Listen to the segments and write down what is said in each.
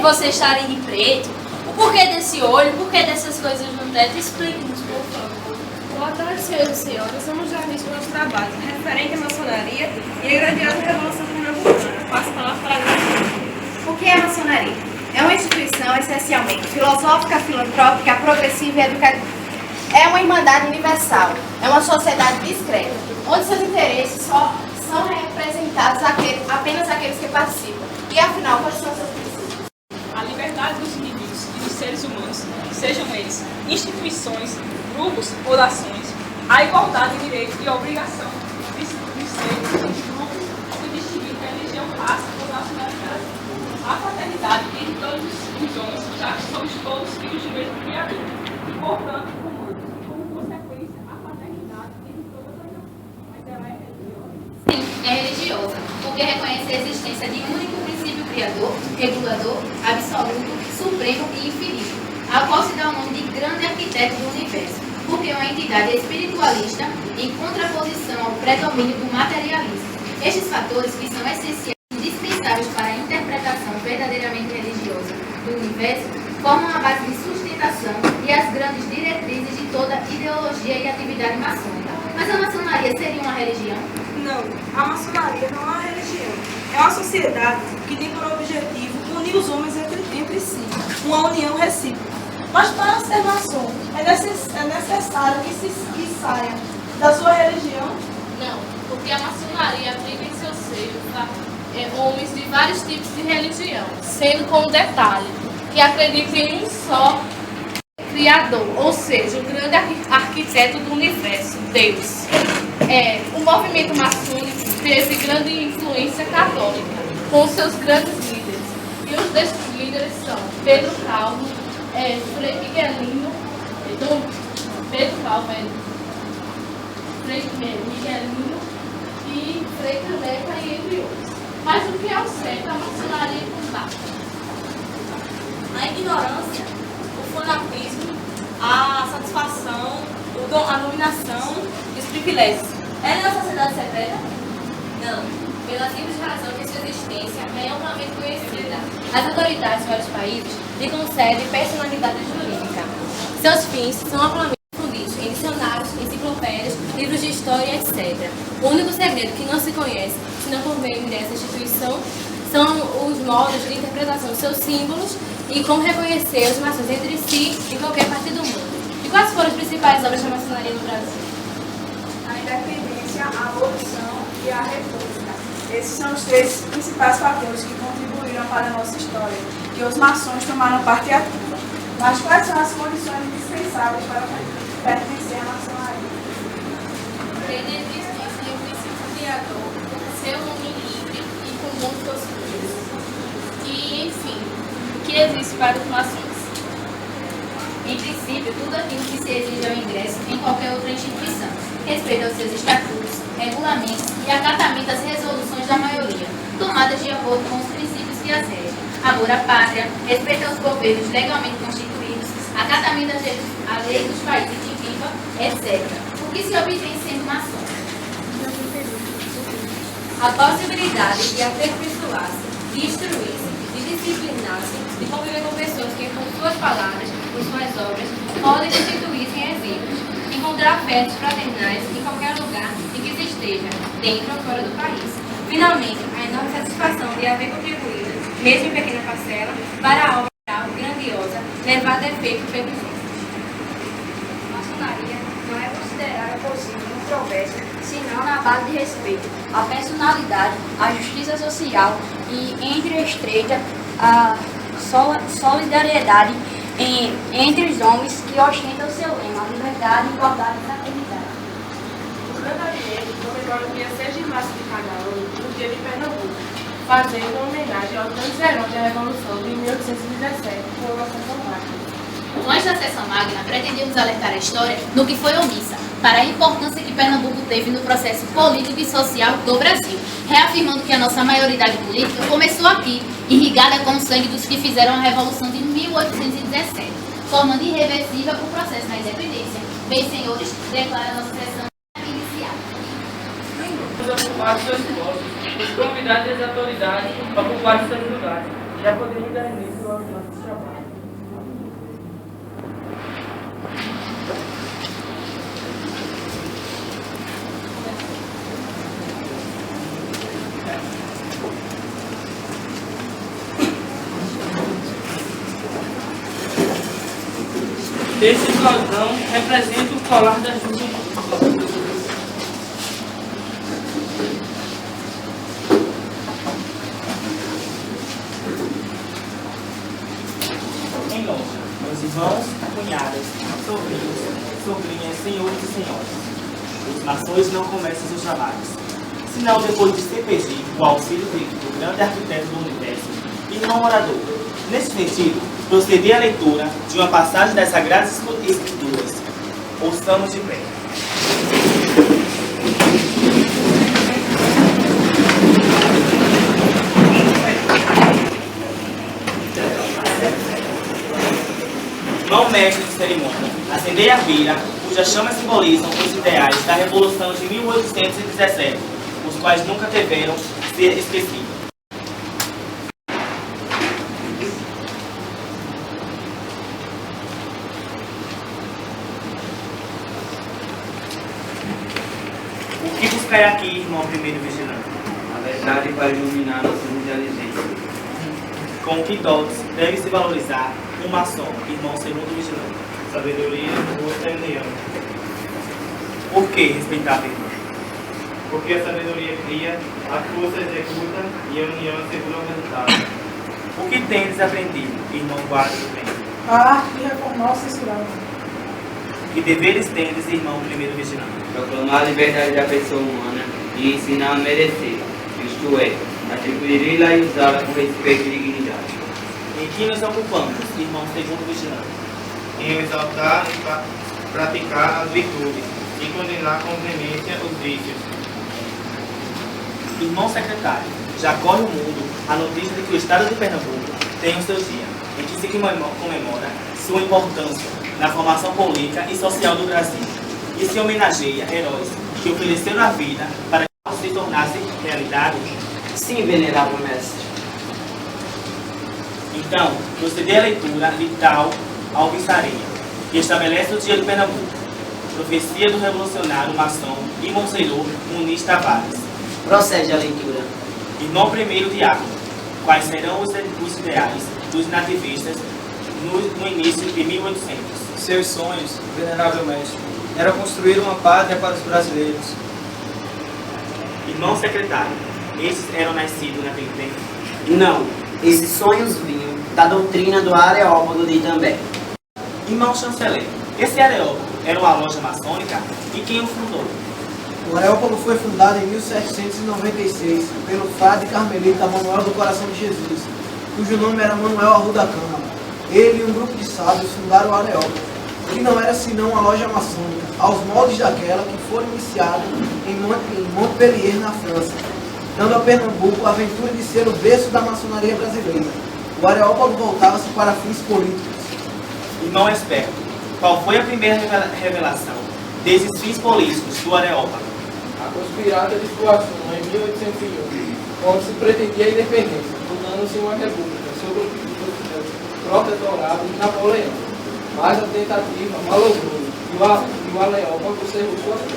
vocês estarem de preto, o porquê desse olho, o porquê dessas coisas no teto, explique-nos, por favor. Boa tarde, senhores e senhoras. Somos jornalistas do nosso trabalho, referente à maçonaria e a grandiosa Revolução Pernambucana. Passo a palavra para a O que é a maçonaria? É uma instituição essencialmente filosófica, filantrópica, progressiva e educativa. É uma irmandade universal, é uma sociedade discreta, onde seus interesses só são representados apenas aqueles que participam. E afinal, quais são seus princípios? A liberdade dos indivíduos e dos seres humanos, sejam eles instituições, grupos ou nações, a igualdade de direitos e obrigação de ser grupos sem distinguir religião, raça ou nacionalidade. A fraternidade entre todos os homens, já que somos todos filhos do mesmo Criador. E, portanto, como consequência, a fraternidade entre todas as nações. Mas ela é religiosa? Sim, é religiosa, porque reconhece a existência de um único princípio criador, regulador, absoluto, supremo e infinito, ao qual se dá o nome de grande arquiteto do universo, porque é uma entidade espiritualista em contraposição ao predomínio do materialismo. Estes fatores, que são essenciais e indispensáveis para a interpretação verdadeiramente religiosa do universo, formam a base de sustentação e as grandes diretrizes de toda ideologia e atividade maçônica. Mas a maçonaria seria uma religião? Não, a maçonaria não é uma religião. É uma sociedade que tem por objetivo unir os homens entre si, uma união recíproca. Mas para ser maçom, é necessário que saia da sua religião? Não, porque a maçonaria abriga em seu seio homens de vários tipos de religião, sendo com um detalhe, que acreditam em um só Criador, ou seja, o grande arquiteto do universo, Deus. O movimento maçônico teve grande influência católica, com seus grandes líderes. E os desses líderes são Pedro Calvo, Frei Miguelino, Pedro Calvo, Frei Miguelino e Frei Caneca, e entre outros. Mas o que é o certo, a maçonaria combate? A ignorância, o fanatismo, a satisfação, a dominação e os privilégios. Ela é uma sociedade secreta? Não, pela simples razão que sua existência é amplamente conhecida. As autoridades de vários países lhe concedem personalidade jurídica. Seus fins são amplamente difundidos em dicionários, enciclopédias, livros de história, etc. O único segredo que não se conhece, se não por meio dessa instituição, são os modos de interpretação dos seus símbolos e como reconhecer os maçons entre si em qualquer parte do mundo. E quais foram as principais obras da maçonaria no Brasil? A independência, a abolição e a república. Esses são os três principais fatores que contribuíram para a nossa história, que os maçons tomaram parte ativa. Mas quais são as condições indispensáveis para pertencer à maçonaria? Crer na existência de um princípio criador, ser um homem livre e com bons costumes. E, enfim, o que existe para os maçons? Em princípio, tudo aquilo que se exige ao ingresso em qualquer outra instituição. Respeito aos seus estatutos, regulamentos e acatamento às resoluções da maioria, tomadas de acordo com os princípios que as regem. Amor à pátria, respeito aos governos legalmente constituídos, acatamento às leis dos países que viva, etc. O que se obtém sendo maçom? A possibilidade de aperfeiçoar-se, de instruir-se, de disciplinar-se, de conviver com pessoas que, com suas palavras, com suas obras, podem constituir-se em exemplos, encontrar afetos fraternais em qualquer lugar em que se esteja, dentro ou fora do país. Finalmente, a enorme satisfação de haver contribuído, mesmo em pequena parcela, para a obra geral, grandiosa, levada a efeito pelos homens. Maçonaria não é considerada possível controvérsia, senão na base de respeito à personalidade, à justiça social e, entre estreita, a solidariedade entre os homens que ostentam o seu lema, liberdade, igualdade e fraternidade. O canadiense comemora o dia 6 de março de cada ano, no dia de Pernambuco, fazendo homenagem aos grandes heróis da Revolução de 1817, como a Sessão Magna. Com esta sessão magna, pretendemos alertar a história no que foi omissa, para a importância que Pernambuco teve no processo político e social do Brasil, reafirmando que a nossa maioridade política começou aqui, irrigada com o sangue dos que fizeram a Revolução de 1817, formando irreversível o processo da independência. Bem, senhores, declara a nossa sessão iniciada. Os ocupados seus postos, os convidados e as autoridades ocuparam seus lugares. Já podemos dar início ao nosso trabalho. Esse cordão representa o colar da juventude. Em loja, meus irmãos, cunhadas, sobrinhos, sobrinhas, senhores e senhoras, os maçons não começam seus trabalhos, senão depois de ser pedido o auxílio do grande arquiteto do universo, irmão orador. Nesse sentido, proceder à leitura de uma passagem das Sagradas Escrituras. Ouçamos de pé. Irmão mestre de cerimônia, acendei a vira, cujas chamas simbolizam os ideais da Revolução de 1817, os quais nunca deveram ser esquecidos. O que buscai aqui, irmão primeiro vigilante? A verdade para iluminar nossas inteligências. Com que dotes deve se valorizar um maçom, irmão segundo vigilante? Sabedoria, força e união. Por que respeitável irmão? Porque a sabedoria cria, a força executa e a união assegura o resultado. O que tendes aprendido, irmão guarda do bem? A arte de reformar o censurado. Que deveres tendes, irmão primeiro vigilante? Proclamar a liberdade da pessoa humana e ensinar a merecer, isto é, atribuí-la e usá-la com respeito e dignidade. Em que nos ocupamos, irmão segundo vigilante? Em exaltar e praticar as virtudes e condenar com veemência os vícios. Irmão secretário, já corre o mundo a notícia de que o estado de Pernambuco tem o seu dia, em que se comemora sua importância na formação política e social do Brasil, e se homenageia heróis que ofereceram a vida para que se tornasse realidade. Sim, venerável mestre. Então, proceder à leitura de tal alvissareia, que estabelece o dia de Pernambuco, profecia do revolucionário maçom e Monsenhor Muniz Tavares. Procede a leitura. Irmão primeiro diácono, quais serão os ideais dos nativistas no início de 1800? Seus sonhos, venerável mestre, era construir uma pátria para os brasileiros. Irmão secretário, estes eram nascidos naquele tempo? Não, esses sonhos vinham da doutrina do Areópago de Itambé. Irmão chanceler, esse Areópago era uma loja maçônica e quem o fundou? O Areópago foi fundado em 1796 pelo frade carmelita Manuel do Coração de Jesus, cujo nome era Manuel Arruda Câmara. Ele e um grupo de sábios fundaram o Areópago, que não era senão uma loja maçônica, aos moldes daquela que foi iniciada em Montpellier, na França, dando a Pernambuco a aventura de ser o berço da maçonaria brasileira. O Areópago voltava-se para fins políticos. Irmão esperto, qual foi a primeira revelação desses fins políticos do Areópago? A conspirada dissuasão em 1801, quando se pretendia a independência, tornando-se uma república sob o protetorado de Napoleão. Mas a tentativa malogrou e o Areópago cerrou sua porta.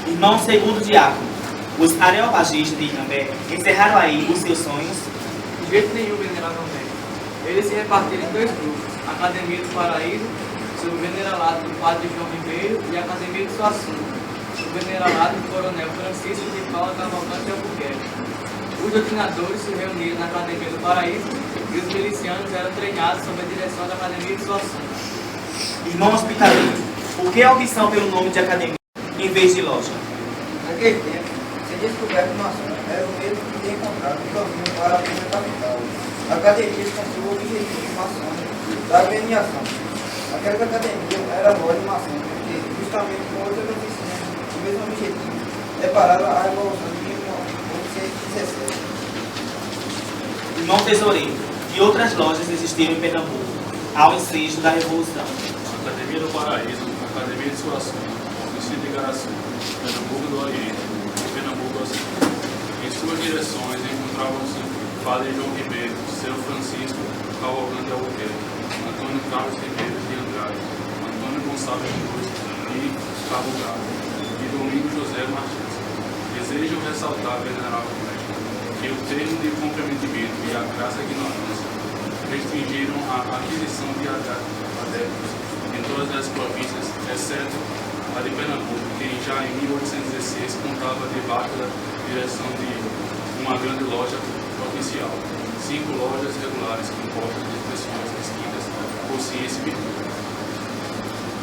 Irmão segundo diácono, os areopagistas de Itambé encerraram aí os seus sonhos? De jeito nenhum, venerável mestre. Eles se repartiram em dois grupos: a Academia do Paraíso, sob o veneralato do Padre João Ribeiro, e a Academia do Suassuna, sob o veneralato do Coronel Francisco de Paula Cavalcante de Albuquerque. Os doutrinadores se reuniram na Academia do Paraíso e os milicianos eram treinados sob a direção da Academia do Suassuna. Irmão hospitaleiro, por que a opção pelo nome de academia em vez de loja? Naquele tempo, se descoberto o maçom era o mesmo que tinha encontrado o caminho para a primeira capital. A academia construiu o objetivo maçônico da agremiação. Aquela academia era a loja maçônica, que justamente com outras oficinas o mesmo objetivo, preparada a revolução de 1817. Irmão tesoureiro, que outras lojas existiram em Pernambuco ao ensejo da Revolução? Academia do Paraíso, Academia de Suassuna, Distrito de Garaçu, Pernambuco do Oriente, Pernambuco do Ocidente. Em suas direções encontravam-se Padre João Ribeiro, seu Francisco Cavalcante Albuquerque, Antônio Carlos Ribeiro de Andrade, Antônio Gonçalves de Cruz e Cabo Gado, e Domingo José Martins. Desejo ressaltar, venerável mestre, que o termo de comprometimento e a graça e ignorância restringiram a aquisição de adeptos em todas as províncias, exceto a de Pernambuco, que já em 1816 contava debaixo da direção de uma grande loja provincial, 5 lojas regulares compostas de pessoas distintas por ciência e virtude.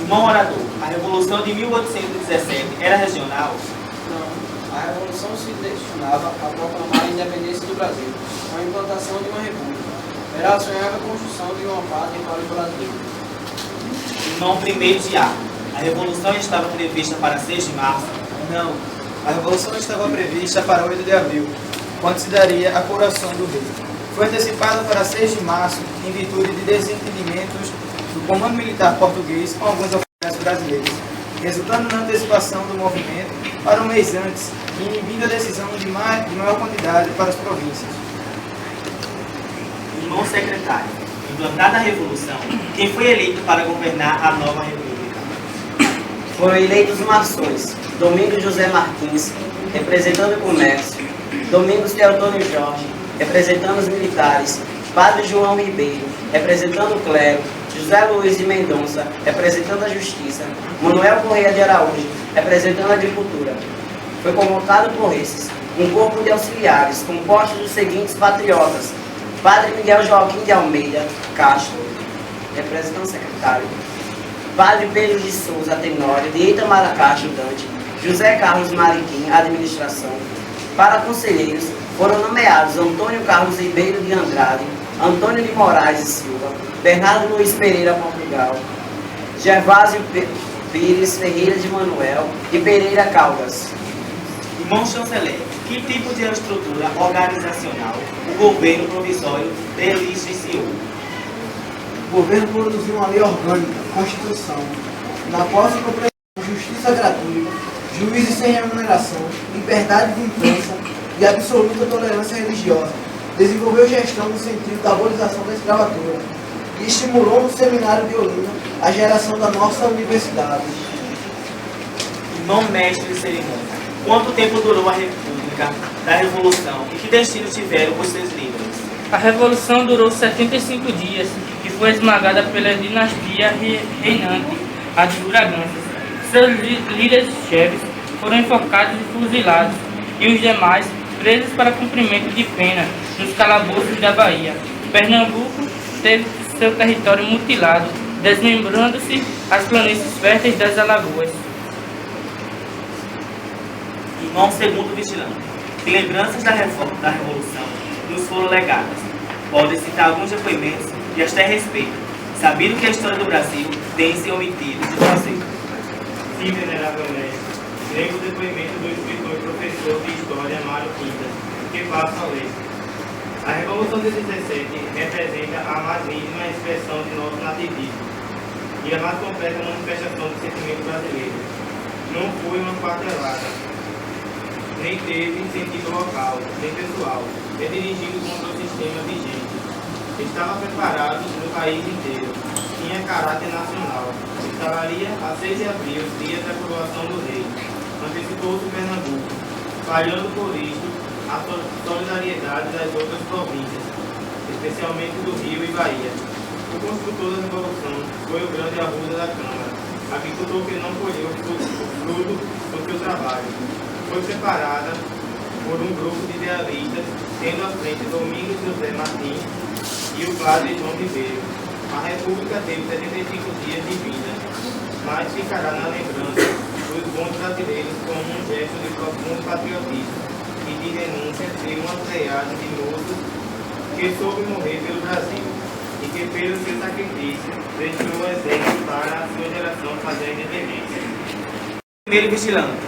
Irmão orador, a Revolução de 1817 era regional? Não. A Revolução se destinava a proclamar a independência do Brasil, com a implantação de uma república. Era a sonhada construção de uma pátria para os brasileiros. Irmão primeiro de A, a Revolução estava prevista para 6 de março? Não. A Revolução estava prevista para 8 de abril, quando se daria a coroação do rei. Foi antecipada para 6 de março, em virtude de desentendimentos do comando militar português com alguns oficiais brasileiros, resultando na antecipação do movimento para um mês antes e inibindo a decisão de maior quantidade para as províncias. Irmão secretário, implantada a Revolução, quem foi eleito para governar a nova República? Foram eleitos maçons: Domingos José Martins, representando o comércio; Domingos Teotônio Jorge, representando os militares; Padre João Ribeiro, representando o clero; José Luiz de Mendonça, representando a justiça; Manuel Correia de Araújo, representando a agricultura. Foi convocado por esses um corpo de auxiliares, composto dos seguintes patriotas: Padre Miguel Joaquim de Almeida Castro, representando o secretário; Padre Pedro de Souza Tenório, de Itamaracá, ajudante; José Carlos Mariquim, administração. Para conselheiros foram nomeados Antônio Carlos Ribeiro de Andrade, Antônio de Moraes e Silva, Bernardo Luiz Pereira Portugal, Gervásio Pires Ferreira de Manuel e Pereira Caldas. Irmão chanceler, que tipo de estrutura organizacional o governo provisório deliniciou? O governo produziu uma lei orgânica, Constituição, na qual se compreendeu justiça gratuita, juízes sem remuneração, liberdade de imprensa e absoluta tolerância religiosa. Desenvolveu gestão no sentido da abolição da escravatura e estimulou no seminário de Olinda a geração da nossa universidade. Irmão mestre de cerimônia, quanto tempo durou a República da Revolução e que destino tiveram os seus líderes? A Revolução durou 75 dias e foi esmagada pela dinastia reinante, a de Bragança. Seus líderes-chefes foram enforcados e fuzilados, e os demais presos para cumprimento de pena nos calabouços da Bahia. Pernambuco teve seu território mutilado, desmembrando-se as planícies férteis das Alagoas. Irmão segundo vigilante, que lembranças da Revolução nos foram legadas? Pode citar alguns depoimentos e até respeito, sabendo que a história do Brasil tem se omitido de fazer. Sim, venerável mestre, leio o depoimento do escritor e professor de História Mário Quintas, que passa a ler. A Revolução de 17 representa a mais íntima expressão de nosso nativismo e a mais completa manifestação do sentimento brasileiro. Não foi uma quartelada, nem teve sentido local, nem pessoal, é dirigido contra o sistema vigente. Estava preparado no país inteiro, tinha caráter nacional. Instalaria a 6 de abril, dia da coroação do rei. Antecipou-se Pernambuco, falhando por isto a solidariedade das outras províncias, especialmente do Rio e Bahia. O construtor da Revolução foi o grande Arruda da Câmara, agricultor que não colheu o fruto do seu trabalho. Foi preparada por um grupo de idealistas, tendo à frente Domingos José Martins e o padre João Ribeiro. A República teve 75 dias de vida, mas ficará na lembrança dos bons brasileiros como um gesto de profundo patriotismo e de denúncia de uma pleiade de moços que soube morrer pelo Brasil e que, pelo seu sacrifício, deixou o exemplo para a sua geração fazer a independência. Primeiro vigilante,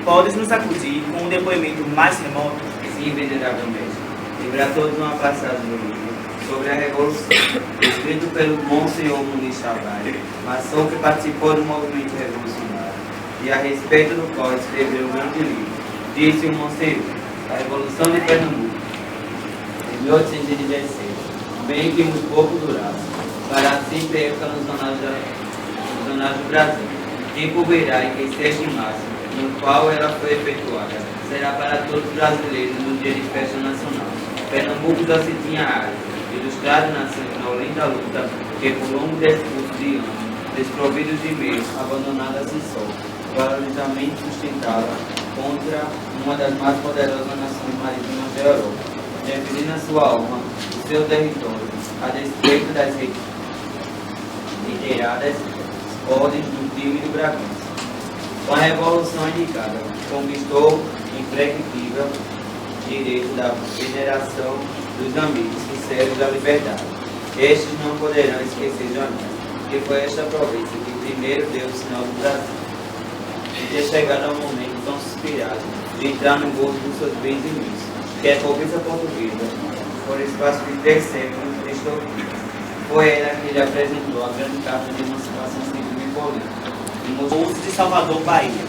podes nos acudir com um depoimento mais remoto? Sim, venerável mestre. Lembrar todos uma passagem do livro sobre a Revolução, escrito pelo Monsenhor Muniz Tavares, maçom que participou do movimento revolucionário, e a respeito do qual escreveu o grande livro. Disse o Monsenhor: a Revolução de Pernambuco. 1816, bem que muito pouco durasse, para sempre época nos jornais do Brasil, tempo virá em que esteja em março, no qual ela foi efetuada, será para todos os brasileiros no dia de festa nacional. Pernambuco da Citinha Área, ilustrado na sanguinolenta luta, que por longo decurso de anos, desprovidos de meios, abandonada a si só, valorosamente sustentada contra uma das mais poderosas nações marítimas da Europa, defendendo a sua alma, o seu território, a despeito das reiteradas ordens do time do Bragança. Com a Revolução indicada, conquistou imprescindível direito da veneração dos amigos sinceros da liberdade. Estes não poderão esquecer jamais que foi esta província que primeiro deu o sinal do Brasil, e ter chegado ao momento tão suspirado de entrar no gozo dos seus bens imensos, que é a província portuguesa, por espaço de 3 séculos Cristo. Foi ela que lhe apresentou a grande carta de emancipação civil e política, Pouso de Salvador, Bahia.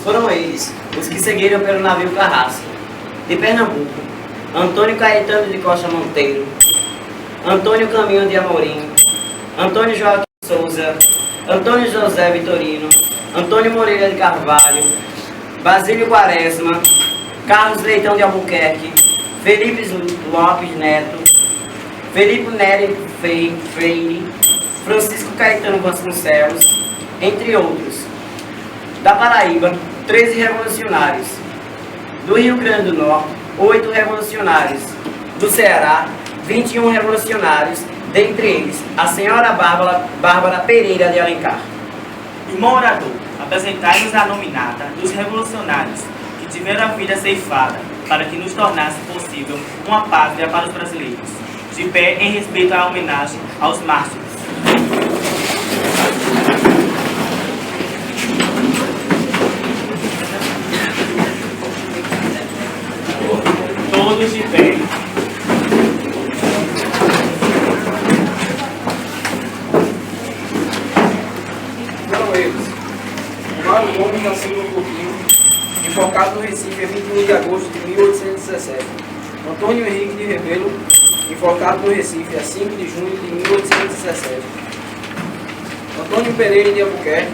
Foram eles os que seguiram pelo navio Carrasco, de Pernambuco, Antônio Caetano de Costa Monteiro, Antônio Caminho de Amorim, Antônio Joaquim Souza, Antônio José Vitorino, Antônio Moreira de Carvalho, Basílio Quaresma, Carlos Leitão de Albuquerque, Felipe Lopes Neto, Felipe Nery Freire, Francisco Caetano Vasconcelos, entre outros. Da Paraíba, 13 revolucionários. Do Rio Grande do Norte, 8 revolucionários. Do Ceará, 21 revolucionários, dentre eles a senhora Bárbara Pereira de Alencar. Irmão orador, apresentai-nos a nominata dos revolucionários que tiveram a vida ceifada para que nos tornasse possível uma pátria para os brasileiros, de pé em respeito à homenagem aos mártires. Todos de pé. Foram eles: Mário Gomes da Silva Coutinho, enforcado no Recife a 21 de agosto de 1817. Antônio Henrique de Rebelo, enforcado no Recife a 5 de junho de 1817. Antônio Pereira de Albuquerque,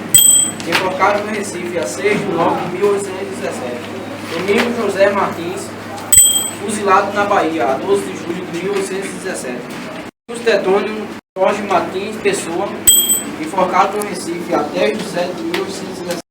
enforcado no Recife a 6 de nove de 1817. Domingos José Martins, fuzilado na Bahia a 12 de julho de 1817. Tetônio Jorge Martins Pessoa, enforcado no Recife a 10 de 7 de 1817.